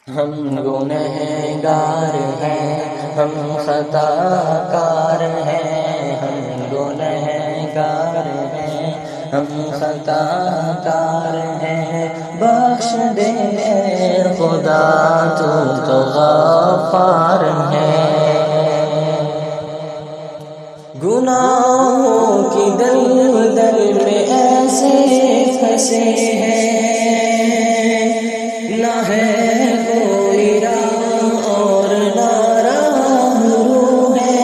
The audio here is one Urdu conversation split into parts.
ہم گنہگار ہیں، ہم خطا کار ہیں، ہم گنہگار ہیں، ہم خطا کار ہیں، بخش دے اے خدا تو غفار ہے۔ گناہوں کی دلدل میں ایسے پھنسے ہیں، نہ ہے کوئی راہ اور نہ راہرو ہے۔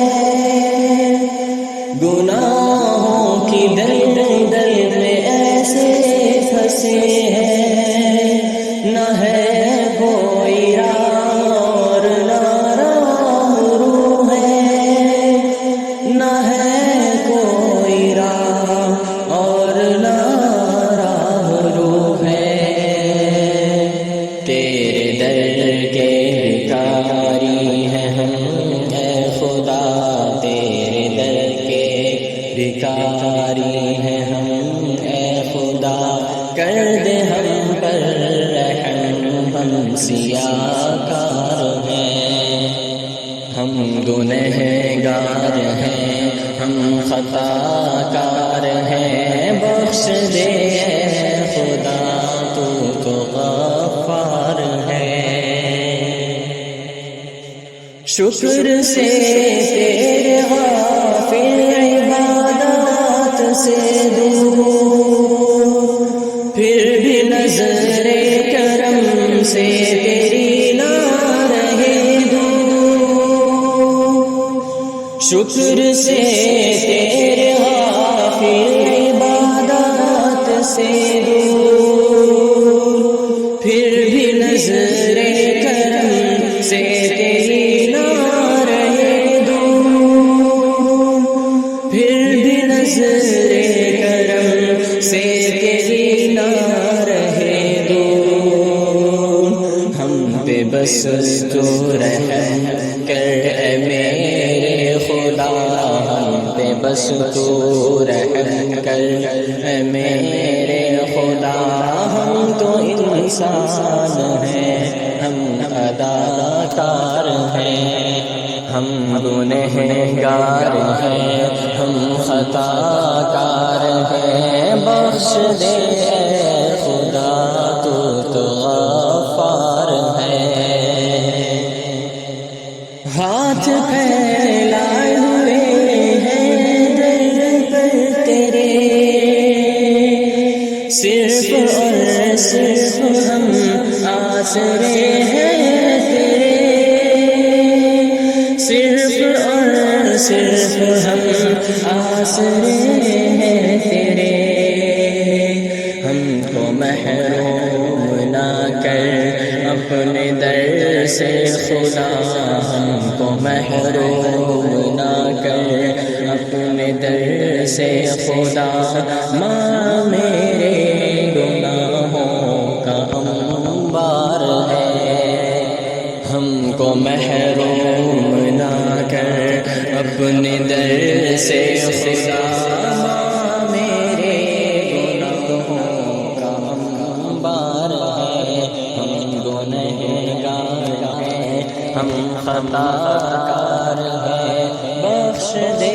گناہوں کی دلدل میں ایسے پھنسے ہیں، نہ ہے کوئی راہ اور نہ راہرو ہے، نہ ہے کوئی راہ اور نہ راہرو ہے۔ تیرے در کے بھکاری ہیں ہم اے خدا، تیرے در کے بھکاری ہیں ہم اے خدا، کر دے ہم پر رحم، ہم سیاہکار ہیں، ہم گنہگار ہیں، ہم خطا کار ہیں، بخش دے اے خدا تو غفار ہے۔ شکر سے تیرے غافل عبادات سے دور، پھر بھی نظر کرم سے تیری نہ رہے دور۔ شکر سے تیرے غافل عبادات سے دور، پھر بھی نظر کرم سے تیری نہ رہے دور، پھر بھی نظر کرم سے تیری نہ رہے دور۔ ہم پہ بس تو رحم کر اے میرے خدا، ہم پہ بس تو رحم کر اے میرے خدا، ہم تو انسان ہیں، ہم اداکار ہیں، ہم گنہگار ہیں، ہم خطا کار ہیں، بخش دے اے خدا تو غفار ہے۔ ہاتھ پھیلائے ہوئے ہیں در پر تیرے، صرف اور صرف ہم آسرے ہیں تیرے، صرف اور صرف ہم آسرے ہیں تیرے۔ ہم کو محروم نہ کر اپنے در سے خدا، ہم کو محروم نہ کر اپنے در سے خدا، ماں میرے گناہوں کا انبار ہے، ہم کو محروم نہ کر اپنے در سے خدا، ماں میرے گناہوں کا انبار ہے، ہم گنہگار ہیں، ہم خطا کار ہیں، بخش دے